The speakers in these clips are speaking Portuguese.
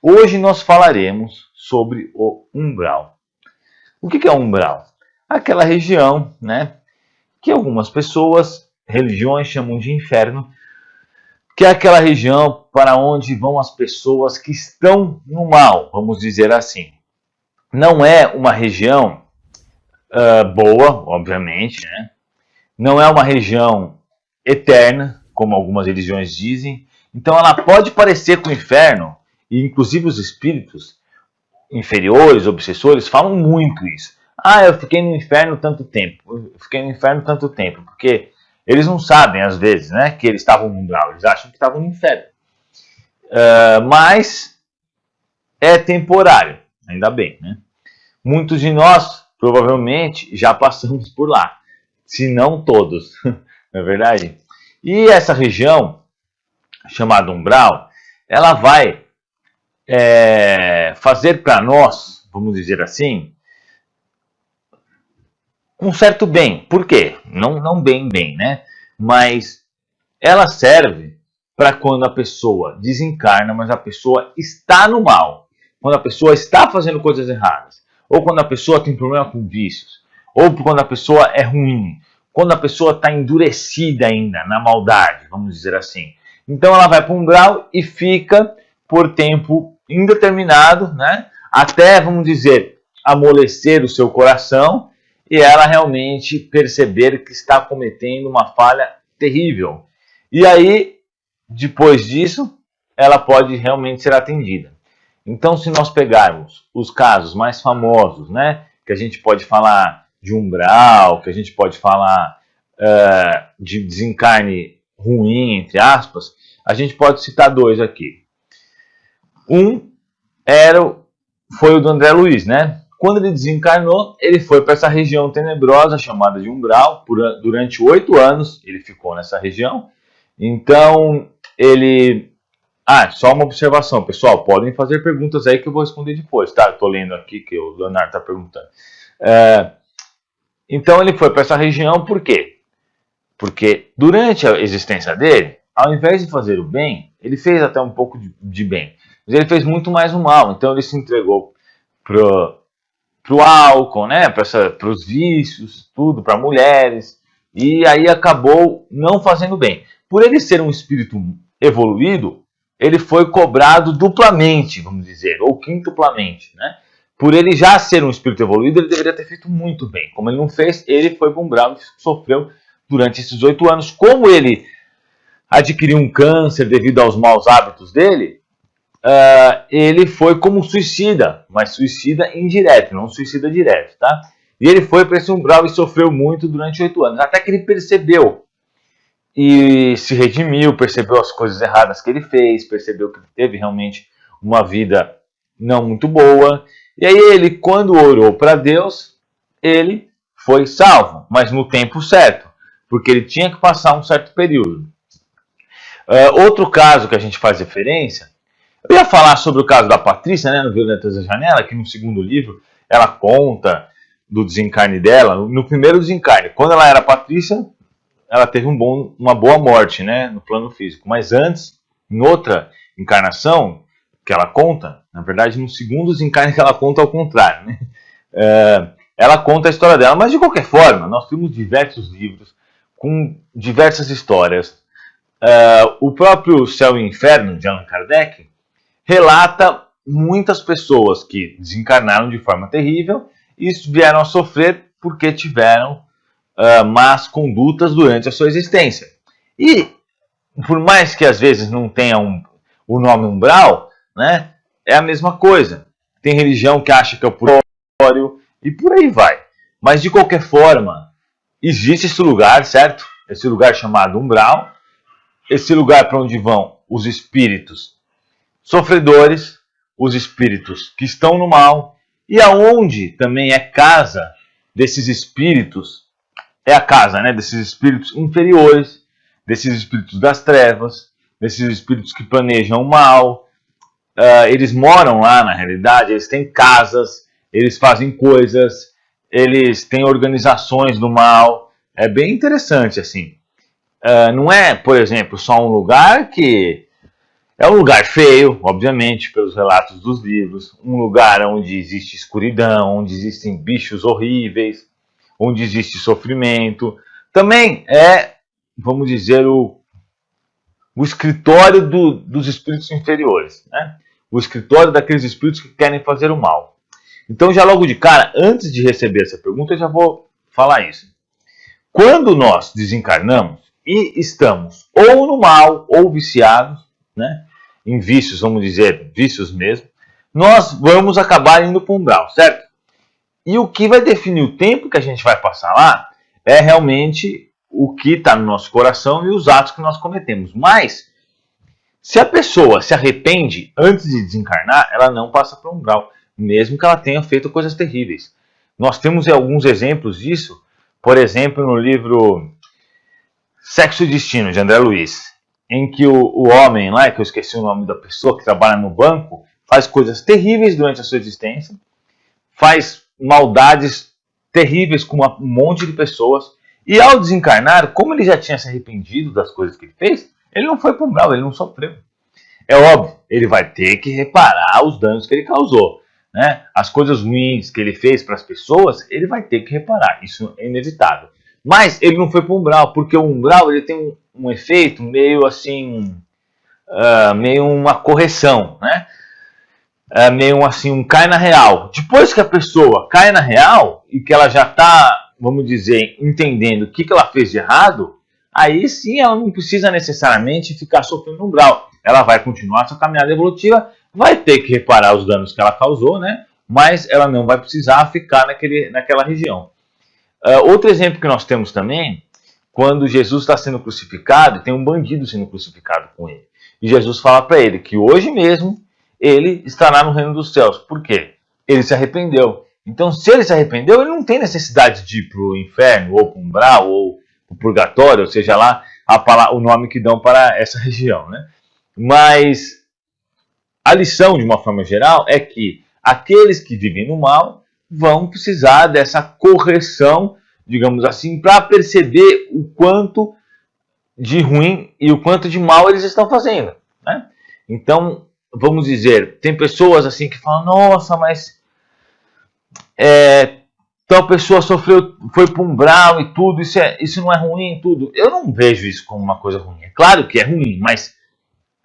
Hoje nós falaremos sobre o umbral. O que é umbral? Aquela região, né, que algumas pessoas, religiões chamam de inferno, que é aquela região para onde vão as pessoas que estão no mal, vamos dizer assim. Não é uma região boa, obviamente, né? Não é uma região eterna, como algumas religiões dizem. Então ela pode parecer com o inferno, e inclusive os espíritos inferiores, obsessores, falam muito isso. Ah, eu fiquei no inferno tanto tempo, eu fiquei no inferno tanto tempo, porque eles não sabem, às vezes, né, que eles estavam no umbral, eles acham que estavam no inferno. Mas é temporário, ainda bem, né? Muitos de nós, provavelmente, já passamos por lá, se não todos, não é verdade? E essa região, chamada umbral, ela vai fazer para nós, vamos dizer assim, um certo bem. Por quê? Não bem, né? Mas ela serve para quando a pessoa desencarna, mas a pessoa está no mal. Quando a pessoa está fazendo coisas erradas. Ou quando a pessoa tem problema com vícios. Ou quando a pessoa é ruim. Quando a pessoa está endurecida ainda na maldade, vamos dizer assim. Então ela vai para um grau e fica por tempo indeterminado, né? Até, vamos dizer, amolecer o seu coração e ela realmente perceber que está cometendo uma falha terrível. E aí, depois disso, ela pode realmente ser atendida. Então, se nós pegarmos os casos mais famosos, né, que a gente pode falar de umbral, que a gente pode falar de desencarne ruim, entre aspas, a gente pode citar dois aqui. Um foi o do André Luiz, né? Quando ele desencarnou, ele foi para essa região tenebrosa chamada de umbral. Durante 8 anos ele ficou nessa região. Então, ele... só uma observação, pessoal. Podem fazer perguntas aí que eu vou responder depois, tá? Estou lendo aqui que o Leonardo está perguntando. Então, ele foi para essa região por quê? Porque durante a existência dele, ao invés de fazer o bem, ele fez até um pouco de bem. Mas ele fez muito mais o mal. Então, ele se entregou para o álcool, né? Para os vícios, tudo, para mulheres. E aí acabou não fazendo bem. Por ele ser um espírito evoluído, ele foi cobrado duplamente, vamos dizer, ou quintuplamente, né? Por ele já ser um espírito evoluído, ele deveria ter feito muito bem. Como ele não fez, ele foi bombrado e sofreu durante esses 8 anos. Como ele adquiriu um câncer devido aos maus hábitos dele, ele foi como suicida, mas suicida indireto, não suicida direto, tá? E ele foi para esse umbral e sofreu muito durante 8 anos, até que ele percebeu e se redimiu, percebeu as coisas erradas que ele fez, percebeu que teve realmente uma vida não muito boa. E aí ele, quando orou para Deus, ele foi salvo, mas no tempo certo, porque ele tinha que passar um certo período. Outro caso que a gente faz referência, eu ia falar sobre o caso da Patrícia, né, no Violetas da Janela, que no segundo livro ela conta do desencarne dela. No primeiro desencarne, quando ela era Patrícia, ela teve uma boa morte, né, no plano físico. Mas antes, em outra encarnação que ela conta, na verdade no segundo desencarne que ela conta ao contrário, né, ela conta a história dela. Mas de qualquer forma, nós temos diversos livros com diversas histórias. O próprio Céu e Inferno, de Allan Kardec, relata muitas pessoas que desencarnaram de forma terrível e vieram a sofrer porque tiveram más condutas durante a sua existência. E, por mais que às vezes não tenha o nome umbral, né, é a mesma coisa. Tem religião que acha que é o purgatório e por aí vai. Mas, de qualquer forma, existe esse lugar, certo? Esse lugar chamado umbral, esse lugar para onde vão os espíritos sofredores, os espíritos que estão no mal, e aonde também é casa desses espíritos, é a casa, né, desses espíritos inferiores, desses espíritos das trevas, desses espíritos que planejam o mal. Eles moram lá na realidade, eles têm casas, eles fazem coisas, eles têm organizações do mal. É bem interessante assim. Não é, por exemplo, só um lugar que É um lugar feio, obviamente, pelos relatos dos livros, um lugar onde existe escuridão, onde existem bichos horríveis, onde existe sofrimento. Também é, vamos dizer, o escritório dos espíritos inferiores, né? O escritório daqueles espíritos que querem fazer o mal. Então, já logo de cara, antes de receber essa pergunta, eu já vou falar isso. Quando nós desencarnamos e estamos ou no mal ou viciados, né, em vícios, vamos dizer, vícios mesmo, nós vamos acabar indo para o umbral, certo? E o que vai definir o tempo que a gente vai passar lá é realmente o que está no nosso coração e os atos que nós cometemos. Mas, se a pessoa se arrepende antes de desencarnar, ela não passa para o umbral, mesmo que ela tenha feito coisas terríveis. Nós temos alguns exemplos disso, por exemplo, no livro Sexo e Destino, de André Luiz, em que o homem lá, que eu esqueci o nome da pessoa, que trabalha no banco, faz coisas terríveis durante a sua existência, faz maldades terríveis com um monte de pessoas, e ao desencarnar, como ele já tinha se arrependido das coisas que ele fez, ele não foi para o umbral, ele não sofreu. É óbvio, ele vai ter que reparar os danos que ele causou, né? As coisas ruins que ele fez para as pessoas, ele vai ter que reparar, isso é inevitável. Mas ele não foi para o umbral, porque o umbral ele tem um efeito meio assim, meio uma correção, né? Meio assim, um cai na real. Depois que a pessoa cai na real e que ela já está, vamos dizer, entendendo o que ela fez de errado, aí sim ela não precisa necessariamente ficar sofrendo no umbral. Ela vai continuar sua caminhada evolutiva, vai ter que reparar os danos que ela causou, né? Mas ela não vai precisar ficar naquela região. Outro exemplo que nós temos também, quando Jesus está sendo crucificado, tem um bandido sendo crucificado com ele. E Jesus fala para ele que hoje mesmo ele estará no reino dos céus. Por quê? Ele se arrependeu. Então, se ele se arrependeu, ele não tem necessidade de ir para o inferno, ou para o umbral, ou para o purgatório, ou seja lá o nome que dão para essa região, né? Mas a lição, de uma forma geral, é que aqueles que vivem no mal vão precisar dessa correção, digamos assim, para perceber o quanto de ruim e o quanto de mal eles estão fazendo, né? Então, vamos dizer, tem pessoas assim que falam, nossa, mas tal pessoa sofreu, foi para um umbral e tudo, isso não é ruim e tudo. Eu não vejo isso como uma coisa ruim. É claro que é ruim, mas,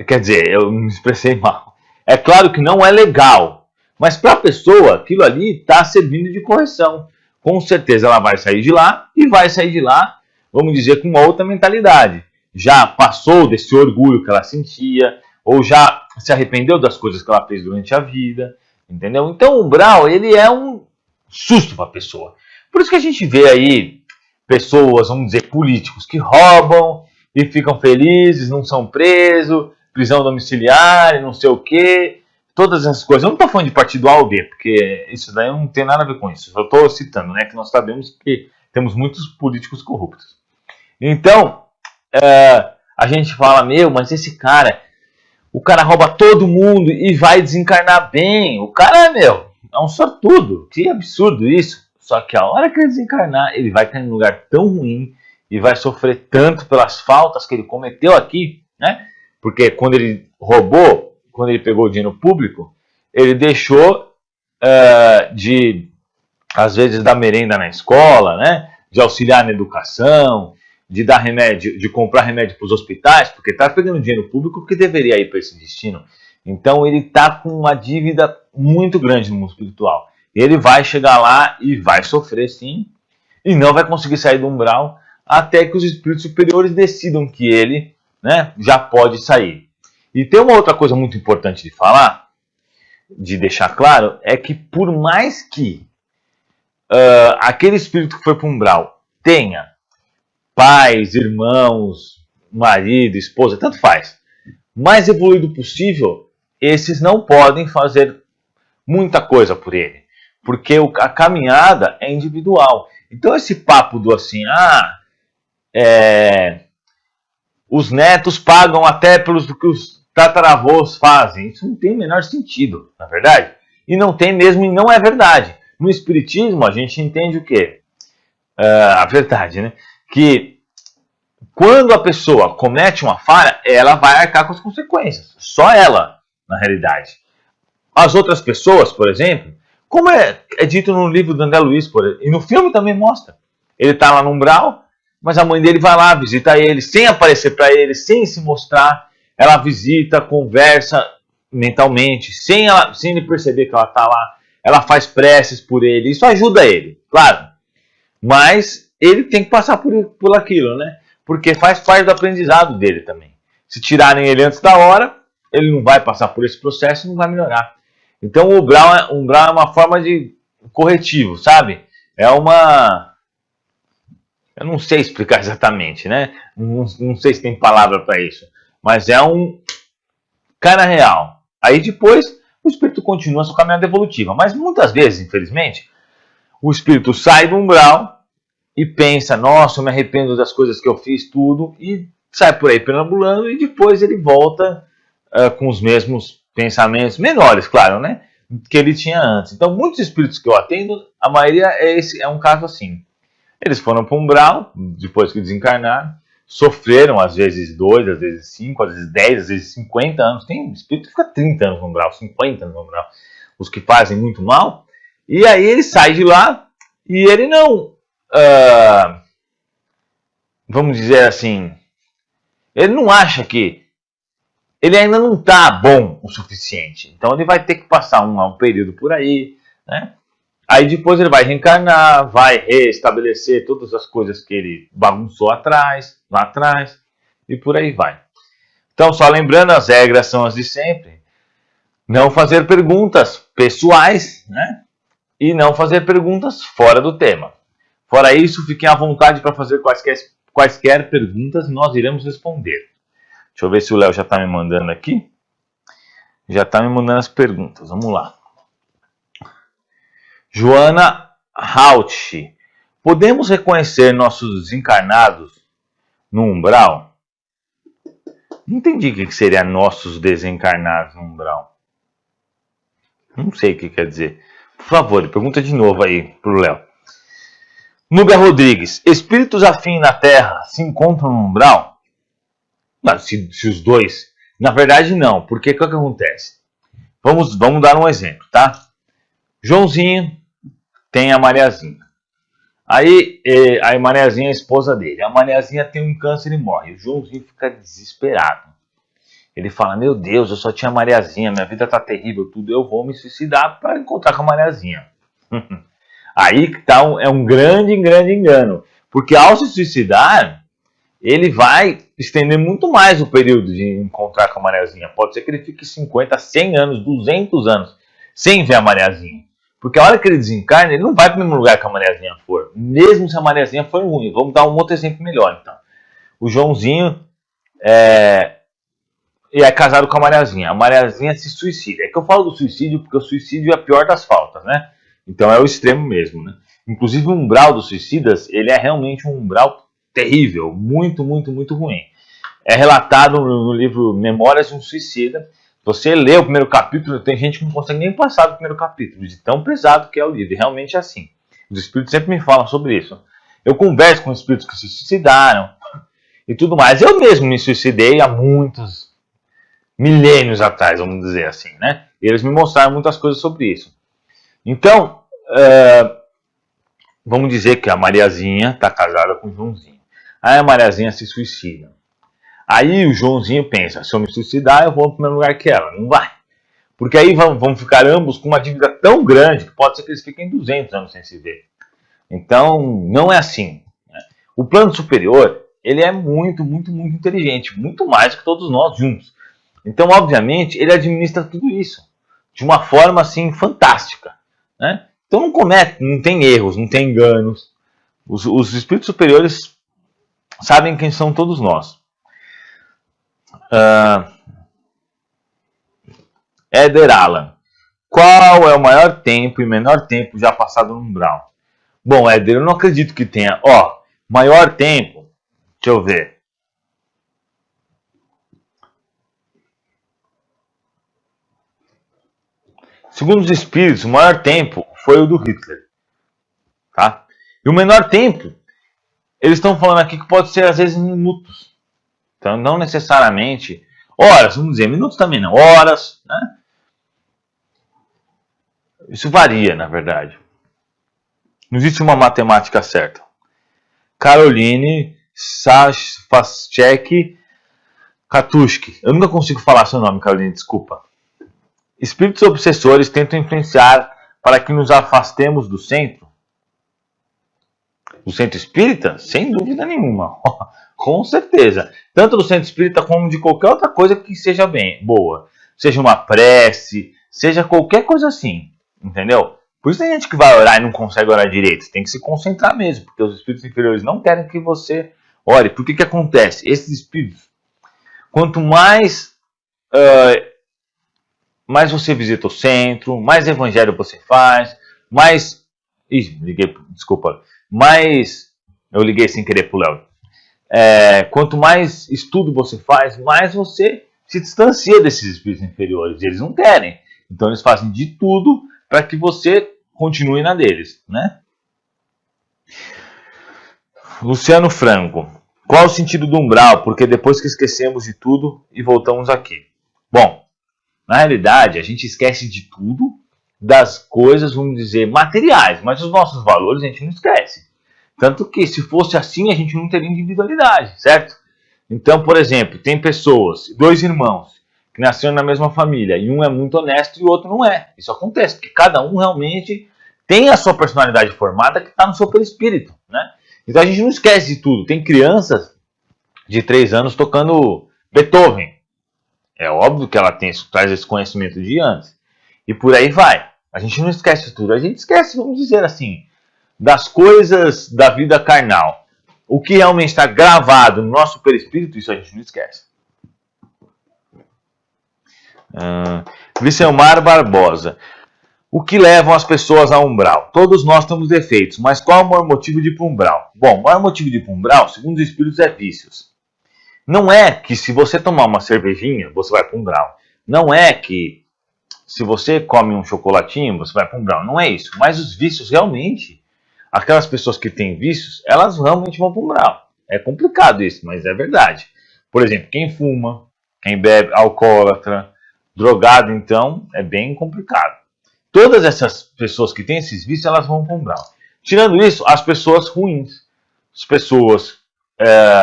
quer dizer, eu me expressei mal. É claro que não é legal, mas para a pessoa, aquilo ali está servindo de correção. Com certeza ela vai sair de lá e vai sair de lá, vamos dizer, com uma outra mentalidade. Já passou desse orgulho que ela sentia, ou já se arrependeu das coisas que ela fez durante a vida, entendeu? Então o umbral, ele é um susto para a pessoa. Por isso que a gente vê aí pessoas, vamos dizer, políticos que roubam e ficam felizes, não são presos, prisão domiciliar e não sei o quê, todas essas coisas. Eu não estou falando de partido A ou B, porque isso daí não tem nada a ver com isso. Eu estou citando, né, que nós sabemos que temos muitos políticos corruptos. Então, a gente fala, mas esse cara, o cara rouba todo mundo e vai desencarnar bem. O cara, é um sortudo. Que absurdo isso. Só que a hora que ele desencarnar, ele vai cair num lugar tão ruim e vai sofrer tanto pelas faltas que ele cometeu aqui, né? Porque quando ele roubou, quando ele pegou o dinheiro público, ele deixou de, às vezes, dar merenda na escola, né? De auxiliar na educação, de dar remédio, de comprar remédio para os hospitais, porque está pegando dinheiro público que deveria ir para esse destino. Então ele está com uma dívida muito grande no mundo espiritual. Ele vai chegar lá e vai sofrer sim, e não vai conseguir sair do umbral até que os espíritos superiores decidam que ele, né, já pode sair. E tem uma outra coisa muito importante de falar, de deixar claro, é que por mais que aquele espírito que foi para o umbral tenha pais, irmãos, marido, esposa, tanto faz, mais evoluído possível, esses não podem fazer muita coisa por ele, porque a caminhada é individual. Então esse papo do assim, os netos pagam até pelos que os tataravôs fazem, isso não tem o menor sentido, na verdade. E não tem mesmo, e não é verdade. No Espiritismo a gente entende o quê? A verdade, né? Que Quando a pessoa comete uma falha, ela vai arcar com as consequências. Só ela, na realidade. As outras pessoas, por exemplo, como é dito no livro do André Luiz, e no filme também mostra. Ele está lá no umbral, mas a mãe dele vai lá, visita ele, sem aparecer para ele, sem se mostrar. Ela visita, conversa mentalmente, sem ele perceber que ela está lá. Ela faz preces por ele, isso ajuda ele, claro. Mas ele tem que passar por aquilo, né? Porque faz parte do aprendizado dele também. Se tirarem ele antes da hora, ele não vai passar por esse processo e não vai melhorar. Então o umbral é uma forma de corretivo, sabe? É uma... Eu não sei explicar exatamente, né? Não sei se tem palavra para isso. Mas é um cara real. Aí depois o espírito continua a sua caminhada evolutiva. Mas muitas vezes, infelizmente, o espírito sai do umbral e pensa, nossa, eu me arrependo das coisas que eu fiz, tudo, e sai por aí perambulando, e depois ele volta com os mesmos pensamentos, menores, claro, né? Que ele tinha antes. Então, muitos espíritos que eu atendo, a maioria é um caso assim. Eles foram para o umbral, depois que desencarnaram, sofreram, às vezes 2, às vezes 5, às vezes 10, às vezes 50 anos. Tem espírito que fica 30 anos no umbral, 50 anos no umbral. Os que fazem muito mal. E aí ele sai de lá e ele não... vamos dizer assim... Ele não acha que... Ele ainda não está bom o suficiente. Então ele vai ter que passar um período por aí, né? Aí depois ele vai reencarnar, vai restabelecer todas as coisas que ele bagunçou lá atrás, e por aí vai. Então, só lembrando, as regras são as de sempre. Não fazer perguntas pessoais, né? E não fazer perguntas fora do tema. Fora isso, fiquem à vontade para fazer quaisquer perguntas e nós iremos responder. Deixa eu ver se o Léo já está me mandando aqui. Já está me mandando as perguntas. Vamos lá. Joana Rauch. Podemos reconhecer nossos desencarnados no umbral? Não entendi o que seria nossos desencarnados no umbral. Não sei o que quer dizer. Por favor, pergunta de novo aí para o Léo. Núbia Rodrigues. Espíritos afins na Terra se encontram no umbral? Não, se os dois... Na verdade, não. Porque o que acontece? Vamos dar um exemplo, tá? Joãozinho tem a Mariazinha. Aí a Mariazinha é a esposa dele. A Mariazinha tem um câncer e morre. O Joãozinho fica desesperado. Ele fala, meu Deus, eu só tinha a Mariazinha, minha vida tá terrível, tudo, eu vou me suicidar para encontrar com a Mariazinha. Aí que tá um grande engano. Porque ao se suicidar, ele vai estender muito mais o período de encontrar com a Mariazinha. Pode ser que ele fique 50, 100 anos, 200 anos sem ver a Mariazinha. Porque a hora que ele desencarna, ele não vai para o mesmo lugar que a Mariazinha for. Mesmo se a Mariazinha for ruim. Vamos dar um outro exemplo melhor, então. O Joãozinho é casado com a Mariazinha. A Mariazinha se suicida. É que eu falo do suicídio porque o suicídio é a pior das faltas, né? Então é o extremo mesmo, né? Inclusive o umbral dos suicidas, ele é realmente um umbral terrível. Muito ruim. É relatado no livro Memórias de um Suicida. Você lê o primeiro capítulo, tem gente que não consegue nem passar do primeiro capítulo, de tão pesado que é o livro, e realmente é assim. Os espíritos sempre me falam sobre isso. Eu converso com espíritos que se suicidaram e tudo mais. Eu mesmo me suicidei há muitos milênios atrás, vamos dizer assim, né? E eles me mostraram muitas coisas sobre isso. Então, vamos dizer que a Mariazinha está casada com o Joãozinho. Aí a Mariazinha se suicida. Aí o Joãozinho pensa, se eu me suicidar, eu vou para o mesmo lugar que ela. Não vai. Porque aí vão ficar ambos com uma dívida tão grande que pode ser que eles fiquem 200 anos sem se ver. Então, não é assim. Né? O plano superior, ele é muito inteligente. Muito mais que todos nós juntos. Então, obviamente, ele administra tudo isso. De uma forma, assim, fantástica. Né? Então, não tem erros, não tem enganos. Os espíritos superiores sabem quem são todos nós. Éder Alan. Qual é o maior tempo e menor tempo já passado no umbral? Bom, Éder, eu não acredito que tenha. Maior tempo. Deixa eu ver. Segundo os espíritos, o maior tempo foi o do Hitler. Tá? E o menor tempo eles estão falando aqui que pode ser às vezes em minutos. Então, não necessariamente horas, vamos dizer, minutos também não, horas, né? Isso varia, na verdade. Não existe uma matemática certa. Caroline Sachek Katushki. Eu nunca consigo falar seu nome, Caroline, desculpa. Espíritos obsessores tentam influenciar para que nos afastemos do centro? Do centro espírita? Sem dúvida nenhuma. Com certeza. Tanto do centro espírita como de qualquer outra coisa que seja bem, boa. Seja uma prece, seja qualquer coisa assim. Entendeu? Por isso tem gente que vai orar e não consegue orar direito. Você tem que se concentrar mesmo, porque os espíritos inferiores não querem que você ore. Por que acontece? Esses espíritos, quanto mais mais você visita o centro, mais evangelho você faz, mais... desculpa. Mais... Eu liguei sem querer pro Léo. Quanto mais estudo você faz, mais você se distancia desses espíritos inferiores. Eles não querem. Então eles fazem de tudo para que você continue na deles, né? Luciano Franco. Qual o sentido do umbral? Porque depois que esquecemos de tudo e voltamos aqui. Bom, na realidade, a gente esquece de tudo, das coisas, vamos dizer, materiais, mas os nossos valores a gente não esquece. Tanto que, se fosse assim, a gente não teria individualidade, certo? Então, por exemplo, tem pessoas, dois irmãos, que nasceram na mesma família, e um é muito honesto e o outro não é. Isso acontece, porque cada um realmente tem a sua personalidade formada que está no seu perispírito, né? Então a gente não esquece de tudo. Tem crianças de 3 anos tocando Beethoven. É óbvio que ela traz esse conhecimento de antes. E por aí vai. A gente não esquece de tudo. A gente esquece, vamos dizer assim, das coisas da vida carnal. O que realmente está gravado no nosso perispírito, isso a gente não esquece. Vicemar Barbosa. O que levam as pessoas a umbral? Todos nós temos defeitos, mas qual é o maior motivo de ir para o umbral? Bom, o maior motivo de ir para o umbral, segundo os espíritos, é vícios. Não é que se você tomar uma cervejinha, você vai para o umbral. Não é que se você come um chocolatinho, você vai para o umbral. Não é isso. Mas os vícios realmente, aquelas pessoas que têm vícios, elas realmente vão para o umbral. É complicado isso, mas é verdade. Por exemplo, quem fuma, quem bebe, alcoólatra, drogado, então, é bem complicado. Todas essas pessoas que têm esses vícios, elas vão para o umbral. Tirando isso, as pessoas ruins, as pessoas,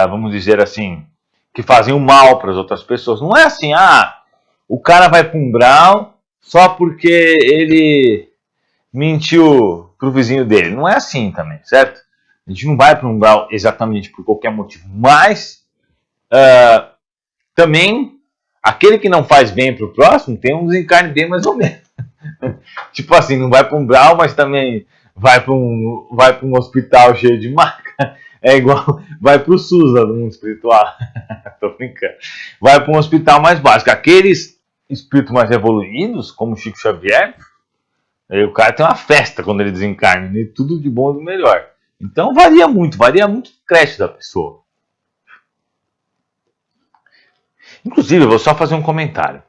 vamos dizer assim, que fazem o mal para as outras pessoas. Não é assim, o cara vai para o umbral só porque ele mentiu pro vizinho dele. Não é assim também, certo? A gente não vai para o umbral exatamente por qualquer motivo. Mas, também, aquele que não faz bem para o próximo tem um desencarne bem mais ou menos. Tipo assim, não vai para um umbral, mas também vai para um hospital cheio de marca. É igual, vai para o SUS lá do mundo espiritual. Tô brincando. Vai para um hospital mais básico. Aqueles espíritos mais evoluídos, como Chico Xavier, aí o cara tem uma festa quando ele desencarna, e tudo de bom e do melhor. Então varia muito o crédito da pessoa. Inclusive, eu vou só fazer um comentário.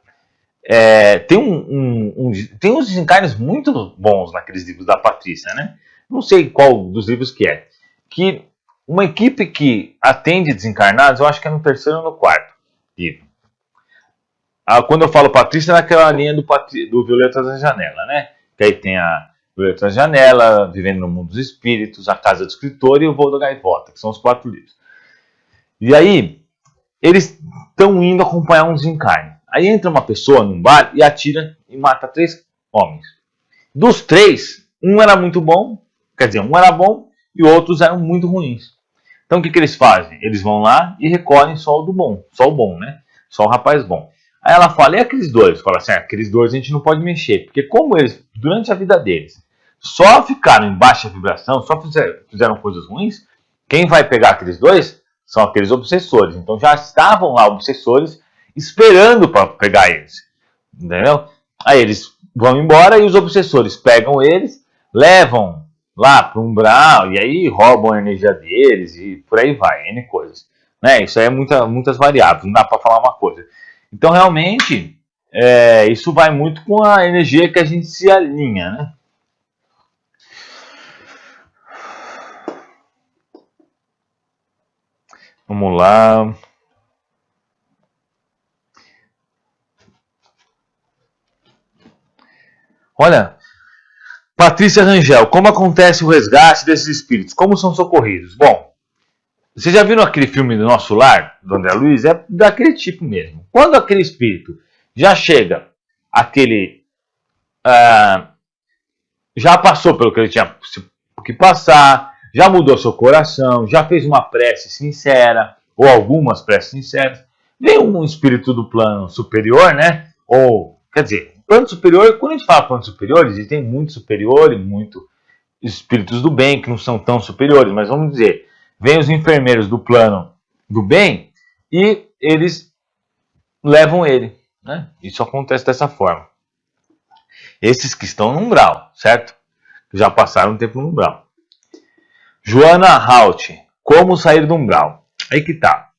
Tem uns desencarnes muito bons naqueles livros da Patrícia, né? Não sei qual dos livros que é. Que uma equipe que atende desencarnados, eu acho que é no 3º ou no 4º livro. Quando eu falo Patrícia, é naquela linha do Violeta da Janela, né? Que aí tem a Violeta da Janela, Vivendo no Mundo dos Espíritos, A Casa do Escritor e O Voo da Gaivota, que são os 4 livros. E aí, eles estão indo acompanhar um desencarne. Aí entra uma pessoa num bar e atira e mata 3 homens. Dos 3, um era muito bom, quer dizer, um era bom e outros eram muito ruins. Então o que eles fazem? Eles vão lá e recolhem só o bom, né? Só o rapaz bom. Aí ela fala, e aqueles dois? Fala assim, aqueles dois a gente não pode mexer, porque como eles, durante a vida deles, só ficaram em baixa vibração, só fizeram coisas ruins, quem vai pegar aqueles dois são aqueles obsessores. Então já estavam lá obsessores esperando para pegar eles, entendeu? Aí eles vão embora e os obsessores pegam eles, levam lá para o umbral e aí roubam a energia deles e por aí vai, N coisas. Né? Isso aí é muitas variáveis, não dá para falar uma coisa. Então realmente isso vai muito com a energia que a gente se alinha, né? Vamos lá. Olha, Patrícia Rangel, como acontece o resgate desses espíritos? Como são socorridos? Bom, vocês já viram aquele filme do Nosso Lar, do André Luiz? É daquele tipo mesmo. Quando aquele espírito já chega, aquele... já passou pelo que ele tinha que passar, já mudou seu coração, já fez uma prece sincera, ou algumas preces sinceras, vem um espírito do plano superior, né? Ou, quer dizer, plano superior, quando a gente fala plano superior, existem muito superior e muito espíritos do bem que não são tão superiores, mas vamos dizer, vem os enfermeiros do plano do bem e eles levam ele, né? Isso acontece dessa forma. Esses que estão no umbral, certo? Já passaram um tempo no umbral. Joana Halt, como sair do umbral? Aí que tá.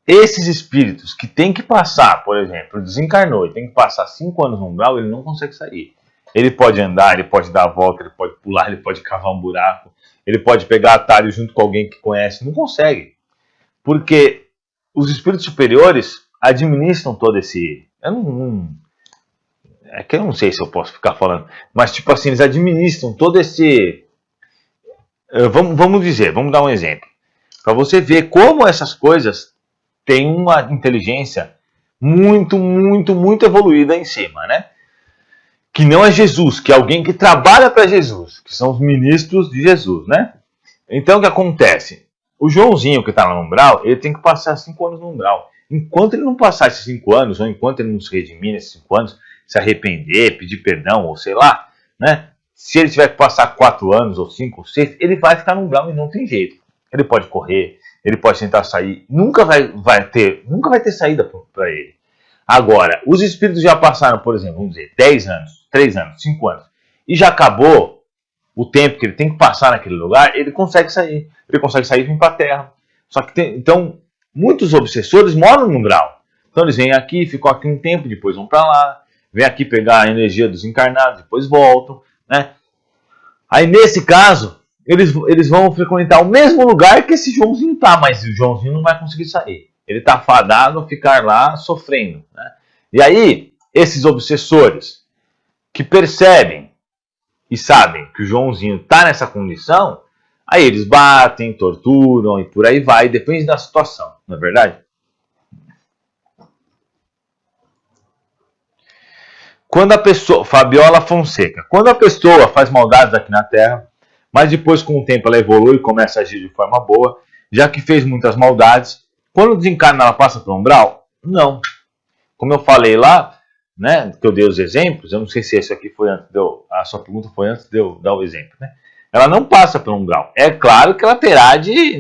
Esses espíritos que tem que passar, por exemplo, desencarnou e tem que passar 5 anos no umbral, ele não consegue sair. Ele pode andar, ele pode dar a volta, ele pode pular, ele pode cavar um buraco, ele pode pegar atalho junto com alguém que conhece. Não consegue. Porque os espíritos superiores administram todo esse... É que eu não sei se eu posso ficar falando, mas tipo assim, eles administram todo esse... Vamos dar um exemplo. Para você ver como essas coisas têm uma inteligência muito, muito, muito evoluída em cima, né? Que não é Jesus, que é alguém que trabalha para Jesus, que são os ministros de Jesus, né? Então o que acontece? O Joãozinho que está no umbral, ele tem que passar 5 anos no umbral. Enquanto ele não passar esses 5 anos, ou enquanto ele não se redimir nesses 5 anos, se arrepender, pedir perdão, ou sei lá, né? Se ele tiver que passar 4 anos, ou 5, ou 6, ele vai ficar no umbral e não tem jeito. Ele pode correr, ele pode tentar sair, nunca vai ter saída para ele. Agora, os espíritos já passaram, por exemplo, vamos dizer, 10 anos, 3 anos, 5 anos, e já acabou o tempo que ele tem que passar naquele lugar, ele consegue sair. Ele consegue sair e vir para a Terra. Só que então, muitos obsessores moram no umbral. Então eles vêm aqui, ficam aqui um tempo, depois vão para lá, vêm aqui pegar a energia dos encarnados, depois voltam, né? Aí nesse caso, eles vão frequentar o mesmo lugar que esse Joãozinho tá, mas o Joãozinho não vai conseguir sair. Ele está fadado a ficar lá sofrendo, né? E aí, esses obsessores que percebem e sabem que o Joãozinho está nessa condição, aí eles batem, torturam e por aí vai, depende da situação, não é verdade? Quando a pessoa, Fabiola Fonseca, quando a pessoa faz maldades aqui na Terra, mas depois com o tempo ela evolui e começa a agir de forma boa, já que fez muitas maldades, quando desencarna ela passa para o umbral? Não. Como eu falei lá, né, que eu dei os exemplos, eu não sei se esse aqui foi antes de eu, a sua pergunta foi antes de eu dar o exemplo, né? Ela não passa pelo umbral. É claro que ela terá de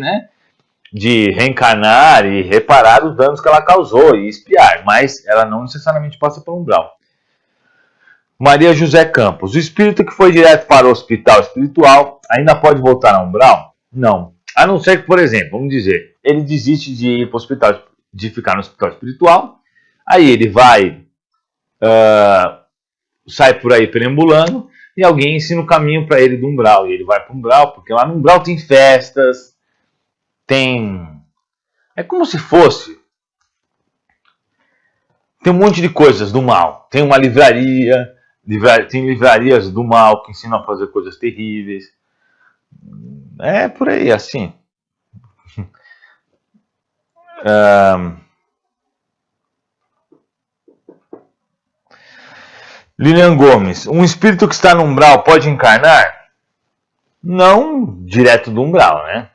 reencarnar e reparar os danos que ela causou e expiar, mas ela não necessariamente passa pelo umbral. Maria José Campos, o espírito que foi direto para o hospital espiritual ainda pode voltar ao umbral? Não. A não ser que, por exemplo, vamos dizer, ele desiste de ir para o hospital, de ficar no hospital espiritual, aí ele vai, sai por aí perambulando e alguém ensina o caminho para ele do umbral. E ele vai para o umbral, porque lá no umbral tem festas, tem... É como se fosse... Tem um monte de coisas do mal. Tem uma livraria, tem livrarias do mal que ensinam a fazer coisas terríveis. É por aí, assim. Lilian Gomes, um espírito que está no umbral pode encarnar? Não direto do umbral, né?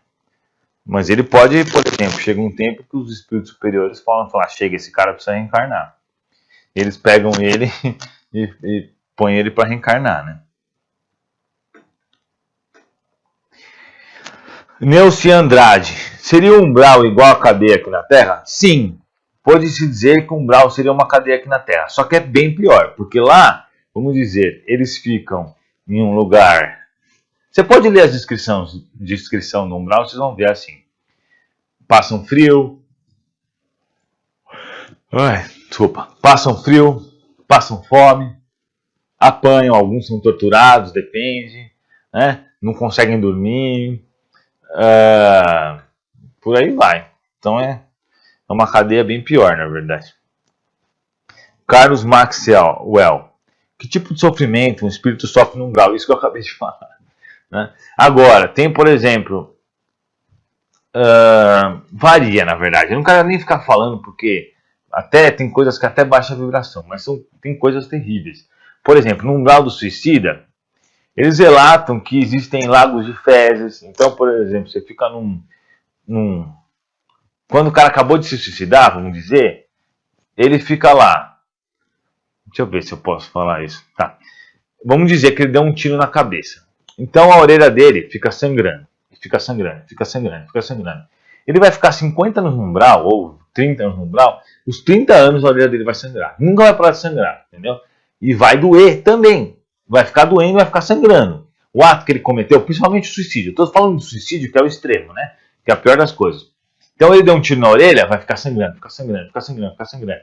Mas ele pode, por exemplo, chega um tempo que os espíritos superiores falam, chega, esse cara precisa reencarnar. Eles pegam ele e põem ele para reencarnar, né? Neuci Andrade, seria o umbral igual a cadeia aqui na Terra? Sim, pode-se dizer que o umbral seria uma cadeia aqui na Terra, só que é bem pior, porque lá, vamos dizer, eles ficam em um lugar... Você pode ler as descrição do umbral, vocês vão ver assim. Passam frio, passam frio, passam fome, apanham, alguns são torturados, depende, né? Não conseguem dormir, por aí vai. Então é uma cadeia bem pior, na verdade. Carlos Maxwell. Que tipo de sofrimento um espírito sofre num grau? Isso que eu acabei de falar. Né? Agora, tem, por exemplo, varia, na verdade. Eu não quero nem ficar falando, porque até tem coisas que até baixa a vibração, mas tem coisas terríveis. Por exemplo, no umbral do suicida, eles relatam que existem lagos de fezes. Então, por exemplo, você fica quando o cara acabou de se suicidar, vamos dizer, ele fica lá. Deixa eu ver se eu posso falar isso. Tá. Vamos dizer que ele deu um tiro na cabeça. Então a orelha dele fica sangrando, fica sangrando, fica sangrando, fica sangrando. Ele vai ficar 50 anos no umbral, ou 30 anos no umbral, os 30 anos a orelha dele vai sangrar. Nunca vai parar de sangrar, entendeu? E vai doer também. Vai ficar doendo, vai ficar sangrando. O ato que ele cometeu, principalmente o suicídio. Estou falando do suicídio, que é o extremo, né? Que é a pior das coisas. Então ele deu um tiro na orelha, vai ficar sangrando, ficar sangrando, ficar sangrando, ficar sangrando.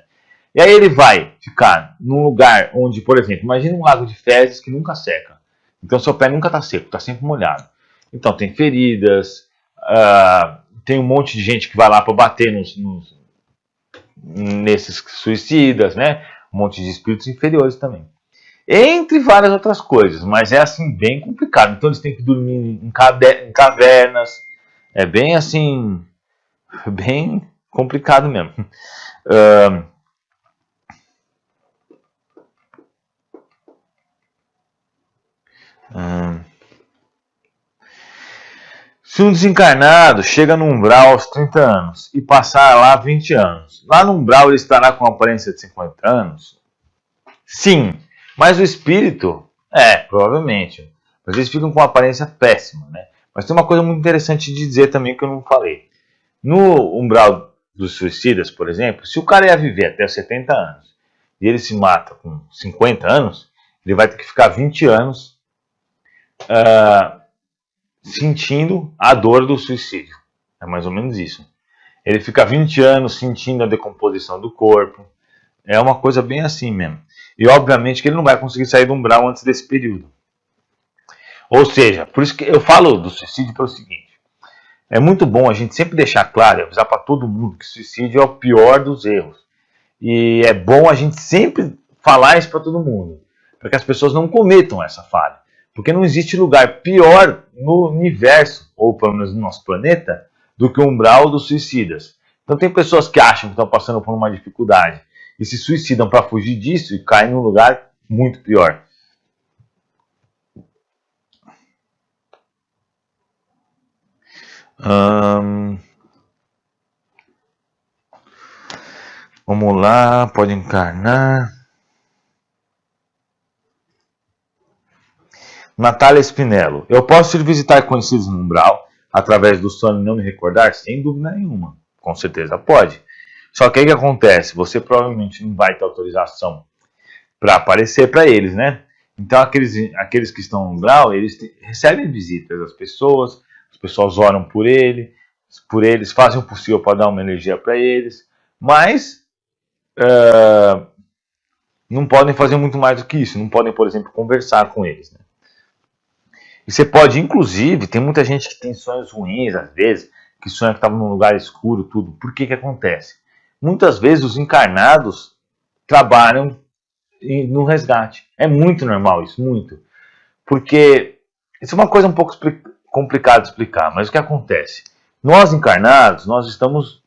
E aí ele vai ficar num lugar onde, por exemplo, imagine um lago de fezes que nunca seca. Então seu pé nunca está seco, está sempre molhado. Então tem feridas, tem um monte de gente que vai lá para bater nesses suicidas, né? Um monte de espíritos inferiores também. Entre várias outras coisas, mas é assim bem complicado. Então eles têm que dormir em cavernas. É bem assim, bem complicado mesmo. Se um desencarnado chega no umbral aos 30 anos e passar lá 20 anos, lá no umbral ele estará com a aparência de 50 anos? Sim, mas o espírito, provavelmente. Mas eles ficam com uma aparência péssima, né? Mas tem uma coisa muito interessante de dizer também que eu não falei. No umbral dos suicidas, por exemplo, se o cara ia viver até 70 anos e ele se mata com 50 anos, ele vai ter que ficar 20 anos sentindo a dor do suicídio. É mais ou menos isso. Ele fica 20 anos sentindo a decomposição do corpo. É uma coisa bem assim mesmo. E obviamente que ele não vai conseguir sair do umbral antes desse período. Ou seja, por isso que eu falo do suicídio pelo seguinte. É muito bom a gente sempre deixar claro e avisar para todo mundo que suicídio é o pior dos erros. E é bom a gente sempre falar isso para todo mundo. Para que as pessoas não cometam essa falha. Porque não existe lugar pior no universo, ou pelo menos no nosso planeta, do que o umbral dos suicidas. Então tem pessoas que acham que estão passando por uma dificuldade e se suicidam para fugir disso e caem num lugar muito pior. Vamos lá, pode encarnar. Natália Spinello. Eu posso ir visitar conhecidos no umbral através do sono e não me recordar? Sem dúvida nenhuma. Com certeza pode. Só que aí o que acontece? Você provavelmente não vai ter autorização para aparecer para eles, né? Então aqueles que estão no umbral, eles recebem visitas das pessoas, as pessoas oram por eles fazem o possível para dar uma energia para eles, mas não podem fazer muito mais do que isso. Não podem, por exemplo, conversar com eles, né? E você pode, inclusive, tem muita gente que tem sonhos ruins, às vezes, que sonha que estava num lugar escuro, tudo. Por que que acontece? Muitas vezes os encarnados trabalham no resgate. É muito normal isso, muito. Porque isso é uma coisa um pouco complicada de explicar, mas o que acontece? Nós encarnados, nós estamos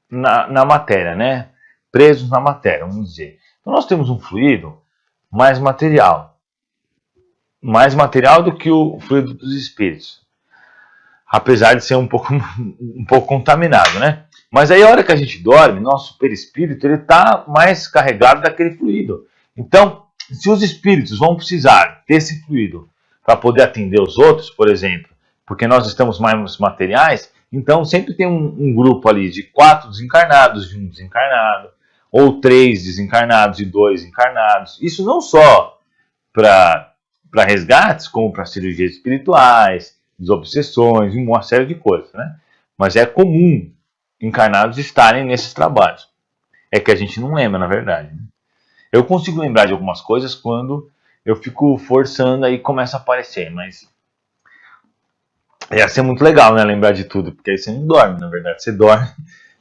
na matéria, né? Presos na matéria, vamos dizer. Então nós temos um fluido mais material do que o fluido dos espíritos, apesar de ser um pouco contaminado, né? Mas aí a hora que a gente dorme, nosso perispírito ele está mais carregado daquele fluido. Então, se os espíritos vão precisar desse fluido para poder atender os outros, por exemplo, porque nós estamos mais materiais, então sempre tem um grupo ali de 4 desencarnados e 1 desencarnado, ou 3 desencarnados e 2 encarnados. Isso não só para resgates, como para cirurgias espirituais, desobsessões, uma série de coisas, né? Mas é comum encarnados estarem nesses trabalhos. É que a gente não lembra, na verdade. Eu consigo lembrar de algumas coisas quando eu fico forçando aí começa a aparecer, mas Ia ser muito legal, né? Lembrar de tudo, porque aí você não dorme, na verdade. Você dorme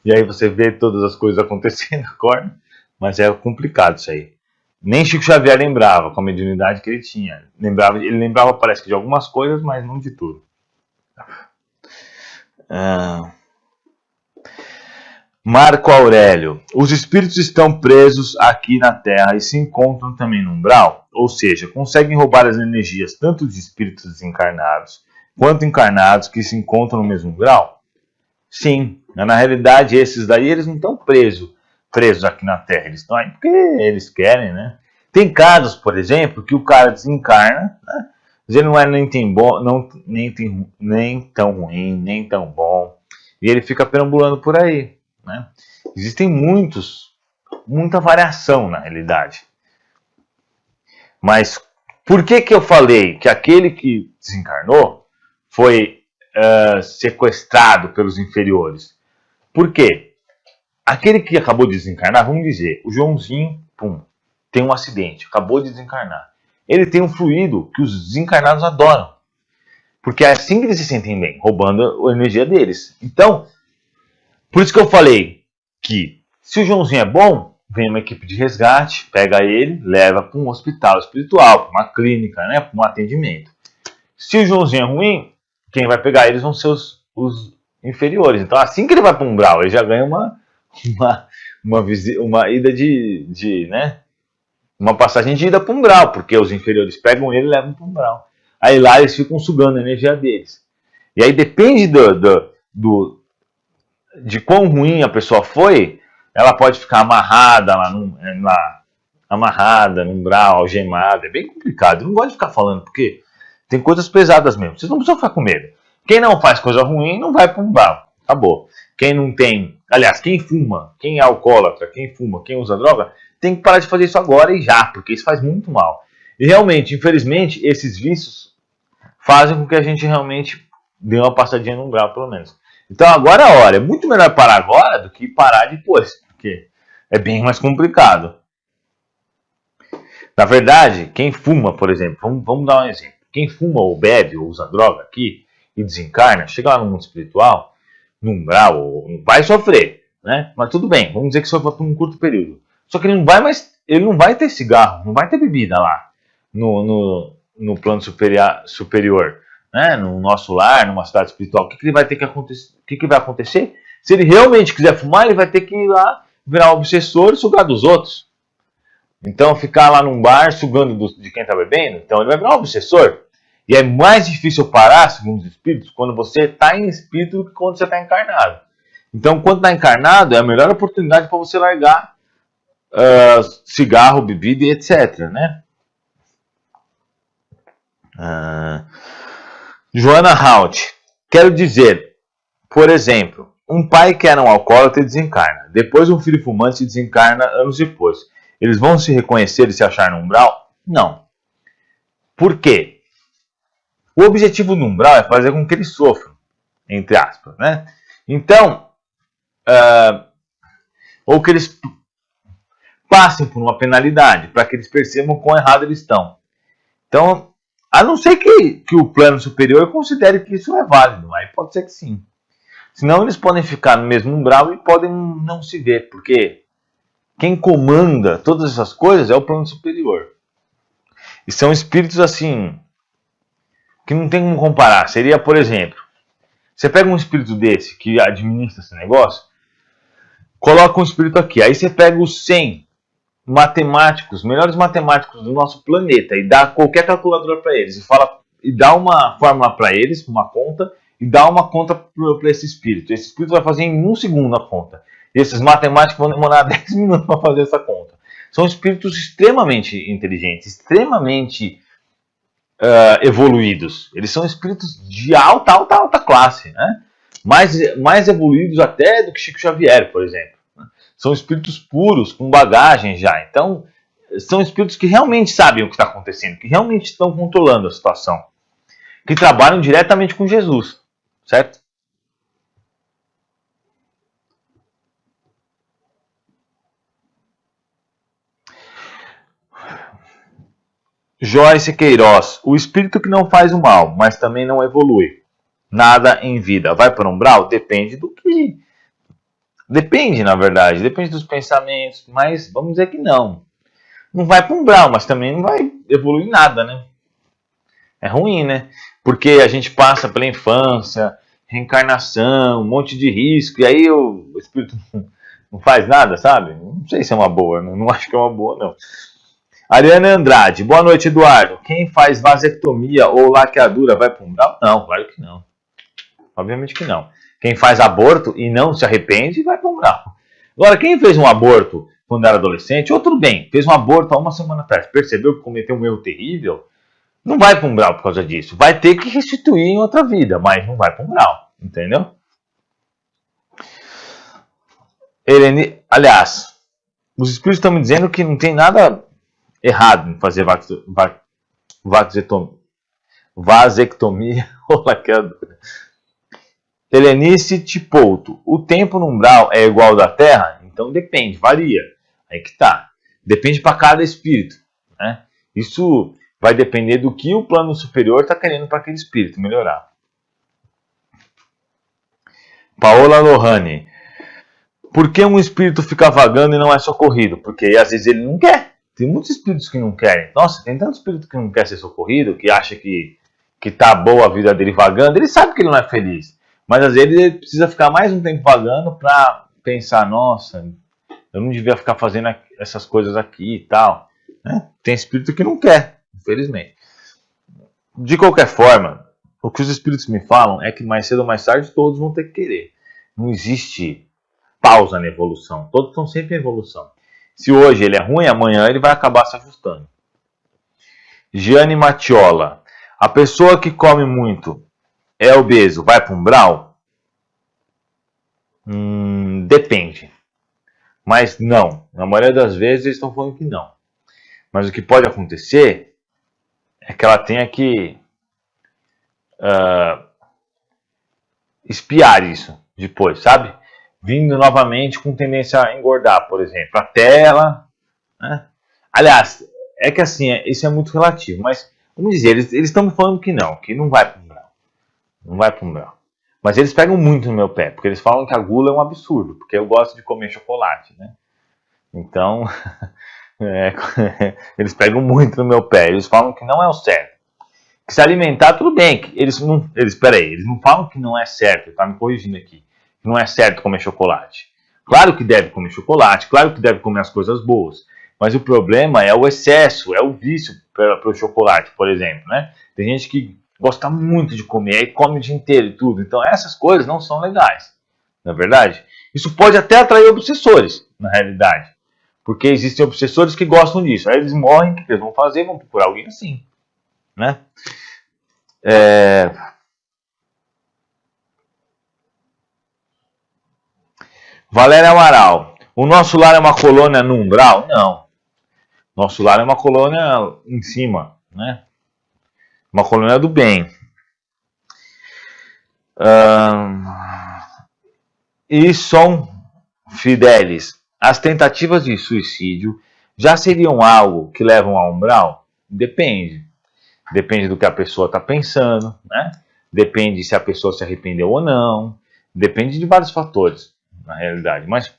e aí você vê todas as coisas acontecendo, acorda. Mas é complicado isso aí. Nem Chico Xavier lembrava com a mediunidade que ele tinha. Ele lembrava, parece que de algumas coisas, mas não de tudo. Marco Aurélio. Os espíritos estão presos aqui na Terra e se encontram também no umbral, ou seja, conseguem roubar as energias tanto de espíritos desencarnados quanto encarnados que se encontram no mesmo umbral? Sim, na realidade esses daí eles não estão presos aqui na Terra, eles estão aí porque eles querem, né? Tem casos, por exemplo, que o cara desencarna, né? Mas ele não é nem tão ruim, nem tão bom, e ele fica perambulando por aí, né? Existem muita variação na realidade. Mas por que eu falei que aquele que desencarnou foi sequestrado pelos inferiores? Por quê? Aquele que acabou de desencarnar, vamos dizer, o Joãozinho, tem um acidente, acabou de desencarnar. Ele tem um fluido que os desencarnados adoram. Porque é assim que eles se sentem bem, roubando a energia deles. Então, por isso que eu falei que se o Joãozinho é bom, vem uma equipe de resgate, pega ele, leva para um hospital espiritual, para uma clínica, né, para um atendimento. Se o Joãozinho é ruim, quem vai pegar eles vão ser os inferiores. Então, assim que ele vai para um umbral, ele já ganha uma ida né, uma passagem de ida para um umbral, porque os inferiores pegam ele e levam para um umbral. Aí lá eles ficam sugando a energia deles. E aí depende de quão ruim a pessoa foi, ela pode ficar amarrada amarrada num umbral, algemada. É bem complicado. Eu não gosto de ficar falando, porque tem coisas pesadas mesmo. Vocês não precisam ficar com medo. Quem não faz coisa ruim não vai para um umbral. Acabou. Quem não tem... Aliás, quem fuma, quem é alcoólatra, quem fuma, quem usa droga, tem que parar de fazer isso agora e já, porque isso faz muito mal. E realmente, infelizmente, esses vícios fazem com que a gente realmente dê uma passadinha no umbral, pelo menos. Então agora é a hora. É muito melhor parar agora do que parar depois, porque é bem mais complicado. Na verdade, quem fuma, por exemplo, vamos dar um exemplo. Quem fuma ou bebe ou usa droga aqui e desencarna, chega lá no mundo espiritual, no umbral, vai sofrer, né? Mas tudo bem, vamos dizer que sofre por um curto período. Só que ele não vai ter cigarro, não vai ter bebida lá no plano superior, né? No nosso lar, numa cidade espiritual. O que ele vai ter que acontecer? O que vai acontecer? Se ele realmente quiser fumar, ele vai ter que ir lá virar um obsessor e sugar dos outros. Então, ficar lá num bar sugando de quem está bebendo, então ele vai virar um obsessor. E é mais difícil parar, segundo os espíritos, quando você está em espírito do que quando você está encarnado. Então, quando está encarnado, é a melhor oportunidade para você largar cigarro, bebida e etc. Né? Joana Halt. Quero dizer, por exemplo, um pai que era um alcoólatra desencarna. Depois um filho fumante desencarna anos depois. Eles vão se reconhecer e se achar no umbral? Não. Por quê? O objetivo do umbral é fazer com que eles sofram, entre aspas, né? Então, ou que eles passem por uma penalidade, para que eles percebam quão errado eles estão. Então, a não ser que o plano superior considere que isso é válido, aí pode ser que sim. Senão eles podem ficar no mesmo umbral e podem não se ver, porque quem comanda todas essas coisas é o plano superior. E são espíritos assim, que não tem como comparar. Seria, por exemplo, você pega um espírito desse que administra esse negócio, coloca um espírito aqui, aí você pega os 100 matemáticos, melhores matemáticos do nosso planeta e dá qualquer calculadora para eles e dá uma fórmula para eles, uma conta, e dá uma conta para esse espírito. Esse espírito vai fazer em 1 segundo a conta. E esses matemáticos vão demorar 10 minutos para fazer essa conta. São espíritos extremamente inteligentes, extremamente evoluídos. Eles são espíritos de alta classe, né? Mais evoluídos até do que Chico Xavier, por exemplo. São espíritos puros, com bagagem já. Então, são espíritos que realmente sabem o que está acontecendo, que realmente estão controlando a situação, que trabalham diretamente com Jesus, certo? Joyce Queiroz, o espírito que não faz o mal, mas também não evolui. nada em vida. Vai para o umbral? Depende do que... Depende, na verdade. Depende dos pensamentos, mas vamos dizer que não. Não vai para o umbral, mas também não vai evoluir nada, né? É ruim, né? Porque a gente passa pela infância, reencarnação, um monte de risco, e aí o espírito não faz nada, sabe? Não sei se é uma boa, não acho que é uma boa, não. Ariana Andrade, boa noite, Eduardo. Quem faz vasectomia ou laqueadura vai para o umbral? Não, claro que não. Obviamente que não. Quem faz aborto e não se arrepende vai para o umbral. Agora, quem fez um aborto quando era adolescente, ou tudo bem, fez um aborto há uma semana atrás, percebeu que cometeu um erro terrível, não vai para o umbral por causa disso. Vai ter que restituir em outra vida, mas não vai para o umbral, entendeu? Aliás, os espíritos estão me dizendo que não tem nada errado em fazer vasectomia ou laqueadura. Helenice Tipouto, o tempo no umbral é igual ao da Terra? Então depende, varia. Aí que tá. Depende para cada espírito, né? Isso vai depender do que o plano superior está querendo para aquele espírito melhorar. Paola Lohane, por que um espírito fica vagando e não é socorrido? Porque às vezes ele não quer. Tem muitos espíritos que não querem. Nossa, tem tanto espírito que não quer ser socorrido, que acha que tá boa a vida dele vagando. Ele sabe que ele não é feliz. Mas às vezes ele precisa ficar mais um tempo vagando para pensar, nossa, eu não devia ficar fazendo essas coisas aqui e tal. Né? Tem espírito que não quer, infelizmente. De qualquer forma, o que os espíritos me falam é que mais cedo ou mais tarde todos vão ter que querer. Não existe pausa na evolução. Todos estão sempre em evolução. Se hoje ele é ruim, amanhã ele vai acabar se ajustando. Gianni Matiola. A pessoa que come muito é obeso, vai para o umbral? Depende. Mas não. Na maioria das vezes eles estão falando que não. Mas o que pode acontecer é que ela tenha que espiar isso depois, sabe? Vindo novamente com tendência a engordar, por exemplo. Até ela... Né? Aliás, é que assim, isso é muito relativo. Mas, vamos dizer, eles estão falando que não vai para o umbral. Não vai para o umbral. Mas eles pegam muito no meu pé, porque eles falam que a gula é um absurdo, porque eu gosto de comer chocolate, né? Então, eles pegam muito no meu pé. Eles falam que não é o certo. Que se alimentar, tudo bem. Eles não falam que não é certo, tá me corrigindo aqui. Que não é certo comer chocolate. Claro que deve comer chocolate, claro que deve comer as coisas boas. Mas o problema é o excesso, é o vício para o chocolate, por exemplo, né? Tem gente que gosta muito de comer, aí come o dia inteiro e tudo. Então essas coisas não são legais, não é verdade? Isso pode até atrair obsessores, na realidade. Porque existem obsessores que gostam disso. Aí eles morrem, o que eles vão fazer? Vão procurar alguém assim, né? Valéria Amaral. O nosso lar é uma colônia no umbral? Não. Nosso lar é uma colônia em cima, né? Uma colônia do bem. E são fidelis. As tentativas de suicídio já seriam algo que levam ao umbral? Depende. Depende do que a pessoa está pensando, né? Depende se a pessoa se arrependeu ou não. Depende de vários fatores, na realidade. Mas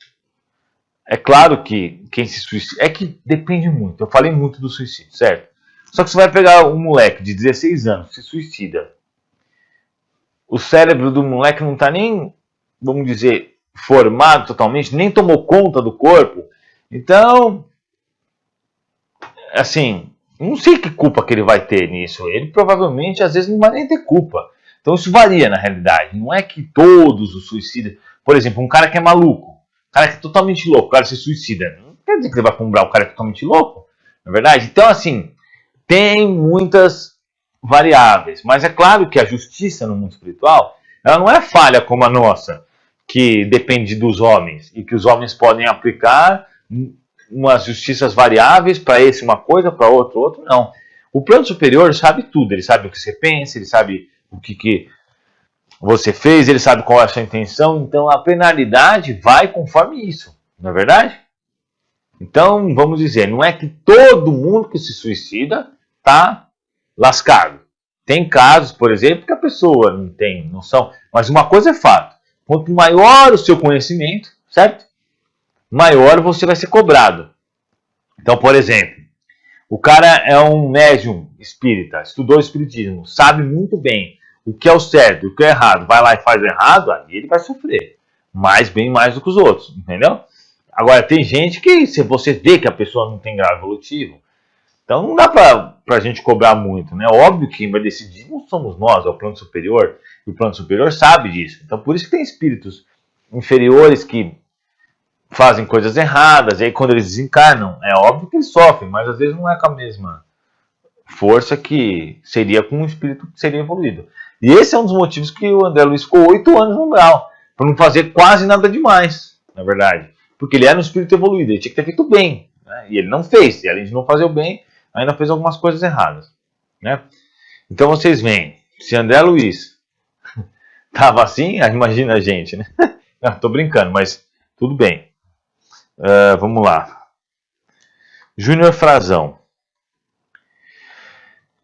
é claro que quem se suicida... É que depende muito. Eu falei muito do suicídio, certo? Só que você vai pegar um moleque de 16 anos que se suicida. O cérebro do moleque não está nem, vamos dizer, formado totalmente, nem tomou conta do corpo. Então, assim, não sei que culpa que ele vai ter nisso. Ele provavelmente, às vezes, não vai nem ter culpa. Então isso varia na realidade. Não é que todos os suicidas... Por exemplo, um cara que é maluco, um cara que é totalmente louco, o cara se suicida. Não quer dizer que ele vai comprar o cara que é totalmente louco, não é verdade? Então, assim, tem muitas variáveis. Mas é claro que a justiça no mundo espiritual, ela não é falha como a nossa, que depende dos homens, e que os homens podem aplicar umas justiças variáveis, para esse uma coisa, para outro, não. O plano superior sabe tudo, ele sabe o que você pensa, ele sabe o que você fez, ele sabe qual é a sua intenção, então a penalidade vai conforme isso, não é verdade? Então, vamos dizer, não é que todo mundo que se suicida está lascado. Tem casos, por exemplo, que a pessoa não tem noção, mas uma coisa é fato, quanto maior o seu conhecimento, certo? Maior você vai ser cobrado. Então, por exemplo, o cara é um médium espírita, estudou espiritismo, sabe muito bem o que é o certo, o que é errado, vai lá e faz o errado, aí ele vai sofrer. Bem mais do que os outros, entendeu? Agora, tem gente que, se você vê que a pessoa não tem grau evolutivo, então não dá pra gente cobrar muito, né? Óbvio que quem vai decidir não somos nós, é o plano superior, e o plano superior sabe disso. Então, por isso que tem espíritos inferiores que fazem coisas erradas, e aí quando eles desencarnam, é óbvio que eles sofrem, mas às vezes não é com a mesma força que seria com um espírito que seria evoluído. E esse é um dos motivos que o André Luiz ficou 8 anos no umbral, para não fazer quase nada demais, na verdade. Porque ele era um espírito evoluído, ele tinha que ter feito bem, né? E ele não fez, e além de não fazer o bem, ainda fez algumas coisas erradas, né? Então vocês veem, se André Luiz estava assim, imagina a gente, né? Estou brincando, mas tudo bem. Vamos lá. Júnior Frazão.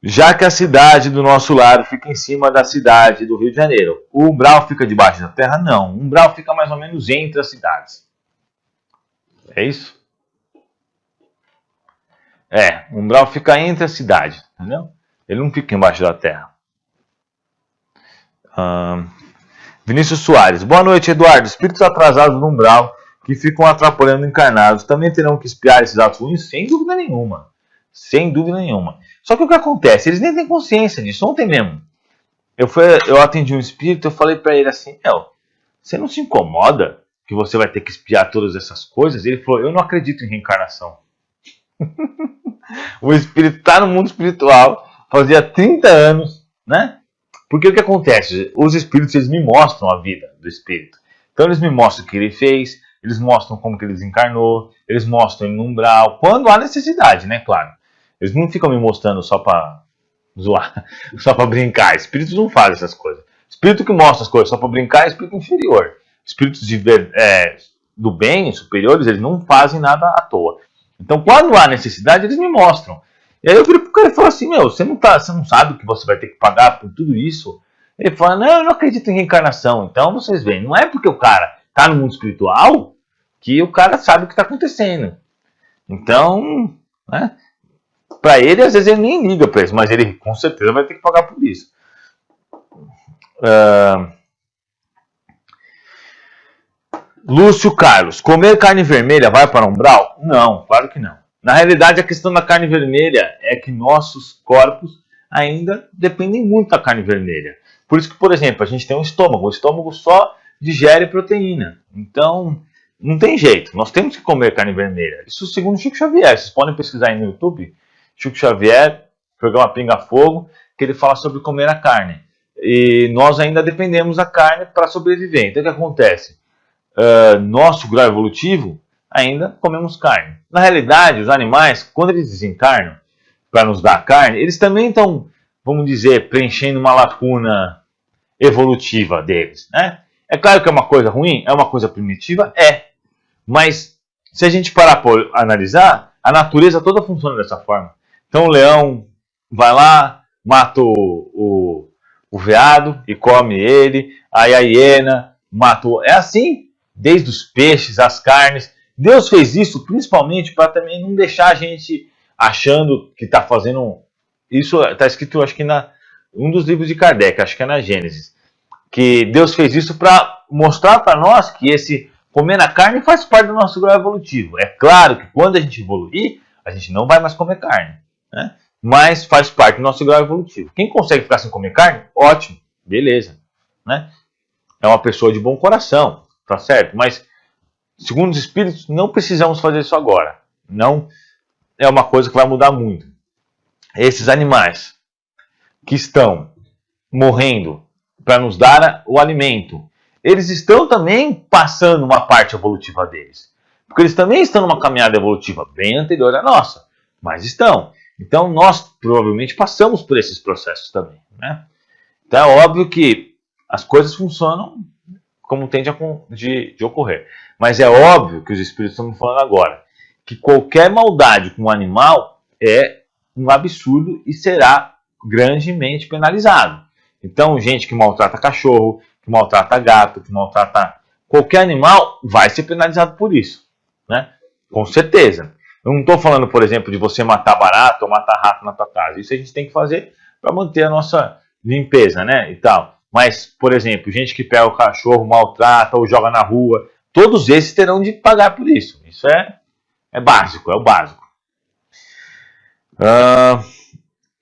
Já que a cidade do nosso lar fica em cima da cidade do Rio de Janeiro, o umbral fica debaixo da terra? Não, o umbral fica mais ou menos entre as cidades. É isso? O umbral fica entre a cidade, entendeu? Ele não fica embaixo da terra. Vinícius Soares. Boa noite, Eduardo. Espíritos atrasados no umbral que ficam atrapalhando encarnados também terão que espiar esses atos ruins? Sem dúvida nenhuma. Sem dúvida nenhuma. Só que o que acontece? Eles nem têm consciência disso. Ontem mesmo, eu atendi um espírito, eu falei para ele assim, você não se incomoda que você vai ter que espiar todas essas coisas? Ele falou, eu não acredito em reencarnação. O espírito está no mundo espiritual, fazia 30 anos, né? Porque o que acontece? Os espíritos, eles me mostram a vida do espírito. Então eles me mostram o que ele fez, eles mostram como que ele desencarnou, eles mostram ele no umbral, quando há necessidade, né? Claro. Eles não ficam me mostrando só para zoar, só para brincar. Espíritos não fazem essas coisas. Espírito que mostra as coisas só para brincar é espírito inferior. Espíritos do bem, superiores, eles não fazem nada à toa. Então, quando há necessidade, eles me mostram. E aí eu viro pro cara e falo assim, você não sabe que você vai ter que pagar por tudo isso? Ele fala, não, eu não acredito em reencarnação. Então, vocês veem, não é porque o cara está no mundo espiritual que o cara sabe o que está acontecendo. Então, né? Para ele, às vezes ele nem liga para isso, mas ele com certeza vai ter que pagar por isso. Lúcio Carlos, comer carne vermelha vai para umbral? Não, claro que não. Na realidade, a questão da carne vermelha é que nossos corpos ainda dependem muito da carne vermelha. Por isso que, por exemplo, a gente tem um estômago. O estômago só digere proteína. Então, não tem jeito. Nós temos que comer carne vermelha. Isso segundo Chico Xavier. Vocês podem pesquisar aí no YouTube. Chico Xavier, programa Pinga Fogo, que ele fala sobre comer a carne. E nós ainda dependemos da carne para sobreviver. Então, o que acontece? Nosso grau evolutivo, ainda comemos carne. Na realidade, os animais, quando eles desencarnam para nos dar carne, eles também estão, vamos dizer, preenchendo uma lacuna evolutiva deles, né? É claro que é uma coisa ruim, é uma coisa primitiva, mas se a gente parar para analisar, a natureza toda funciona dessa forma. Então o leão vai lá, mata o veado e come ele, aí a hiena mata é assim, desde os peixes, as carnes. Deus fez isso principalmente para também não deixar a gente achando que está fazendo... Isso está escrito, acho que um dos livros de Kardec, acho que é na Gênesis, que Deus fez isso para mostrar para nós que esse comer a carne faz parte do nosso grau evolutivo. É claro que quando a gente evoluir, a gente não vai mais comer carne, né? Mas faz parte do nosso grau evolutivo. Quem consegue ficar sem comer carne, ótimo, beleza, né? É uma pessoa de bom coração, tá certo? Mas, segundo os espíritos, não precisamos fazer isso agora. Não é uma coisa que vai mudar muito. Esses animais que estão morrendo para nos dar o alimento, eles estão também passando uma parte evolutiva deles. Porque eles também estão numa caminhada evolutiva bem anterior à nossa, mas estão. Então nós provavelmente passamos por esses processos também, né? Então é óbvio que as coisas funcionam como tende de ocorrer. Mas é óbvio que os espíritos estão me falando agora que qualquer maldade com um animal é um absurdo e será grandemente penalizado. Então, gente que maltrata cachorro, que maltrata gato, que maltrata qualquer animal, vai ser penalizado por isso, né? Com certeza. Eu não estou falando, por exemplo, de você matar barato ou matar rato na tua casa. Isso a gente tem que fazer para manter a nossa limpeza, né? E tal. Mas, por exemplo, gente que pega o cachorro, maltrata ou joga na rua, todos esses terão de pagar por isso. Isso é básico, é o básico.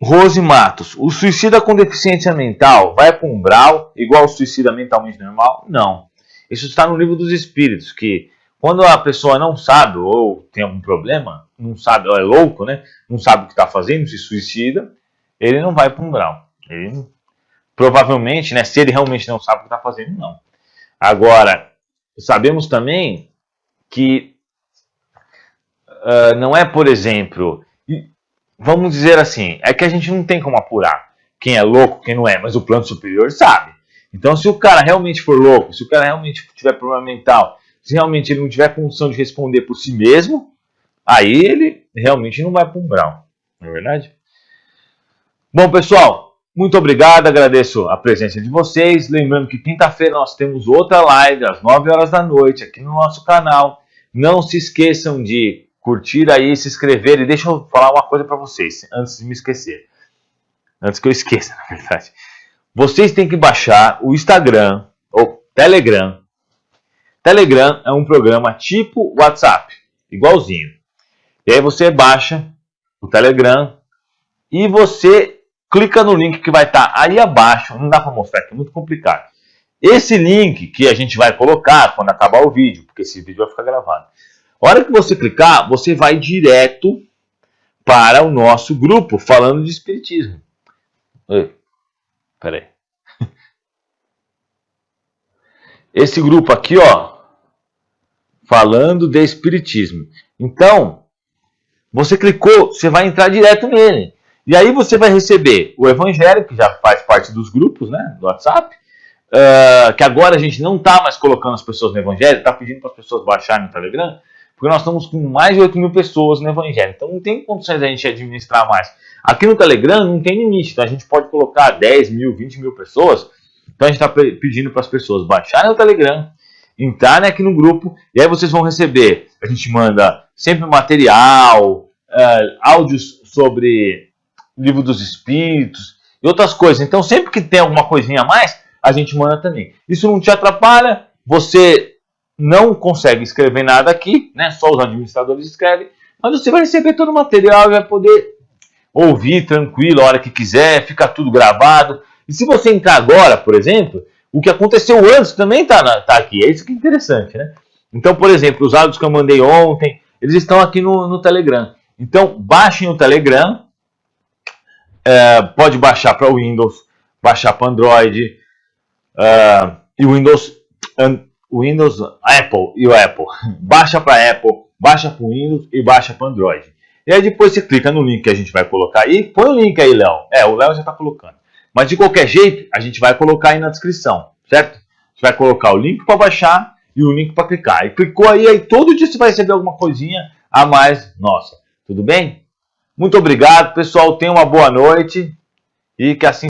Rose Matos, o suicida com deficiência mental vai para um umbral igual o suicida mentalmente normal? Não. Isso está no livro dos espíritos, que quando a pessoa não sabe ou tem algum problema, não sabe, ou é louco, né? Não sabe o que está fazendo, se suicida, ele não vai para um umbral. Ele, provavelmente, né, se ele realmente não sabe o que está fazendo, não. Agora, sabemos também que não é, por exemplo, vamos dizer assim, é que a gente não tem como apurar quem é louco, quem não é, mas o plano superior sabe. Então, se o cara realmente for louco, se o cara realmente tiver problema mental, se realmente ele não tiver condição de responder por si mesmo, aí ele realmente não vai para um umbral, não é verdade? Bom, pessoal, muito obrigado, agradeço a presença de vocês. Lembrando que quinta-feira nós temos outra live às 9 horas da noite aqui no nosso canal. Não se esqueçam de curtir aí, se inscrever, e deixa eu falar uma coisa para vocês, antes de me esquecer. Antes que eu esqueça, na verdade. Vocês têm que baixar o Instagram ou Telegram. Telegram é um programa tipo WhatsApp, igualzinho. E aí você baixa o Telegram e você clica no link que vai estar aí abaixo. Não dá para mostrar, que é muito complicado. Esse link que a gente vai colocar quando acabar o vídeo, porque esse vídeo vai ficar gravado. A hora que você clicar, você vai direto para o nosso grupo falando de espiritismo. Espera aí. Esse grupo aqui, ó, falando de espiritismo. Então, você clicou, você vai entrar direto nele. E aí você vai receber o evangelho, que já faz parte dos grupos, né, do WhatsApp, que agora a gente não está mais colocando as pessoas no evangelho, está pedindo para as pessoas baixarem no Telegram, porque nós estamos com mais de 8.000 pessoas no evangelho. Então não tem condições da gente administrar mais. Aqui no Telegram não tem limite, então a gente pode colocar 10 mil, 20 mil pessoas. Então a gente está pedindo para as pessoas baixarem o Telegram, entrarem aqui no grupo, e aí vocês vão receber. A gente manda sempre material, áudios sobre livro dos espíritos e outras coisas. Então sempre que tem alguma coisinha a mais, a gente manda também. Isso não te atrapalha, você não consegue escrever nada aqui, né? Só os administradores escrevem, mas você vai receber todo o material e vai poder ouvir tranquilo a hora que quiser, fica tudo gravado. E se você entrar agora, por exemplo, o que aconteceu antes também tá aqui. É isso que é interessante, né? Então, por exemplo, os áudios que eu mandei ontem, eles estão aqui no Telegram. Então, baixem o Telegram. Pode baixar para o Windows, baixar para Android e Windows, Apple e o Apple. Baixa para Apple, baixa para o Windows e baixa para Android. E aí depois você clica no link que a gente vai colocar aí. Põe o link aí, Léo. O Léo já está colocando. Mas de qualquer jeito, a gente vai colocar aí na descrição, certo? Você vai colocar o link para baixar e o link para clicar. E clicou aí todo dia você vai receber alguma coisinha a mais nossa. Tudo bem? Muito obrigado, pessoal. Tenha uma boa noite e que assim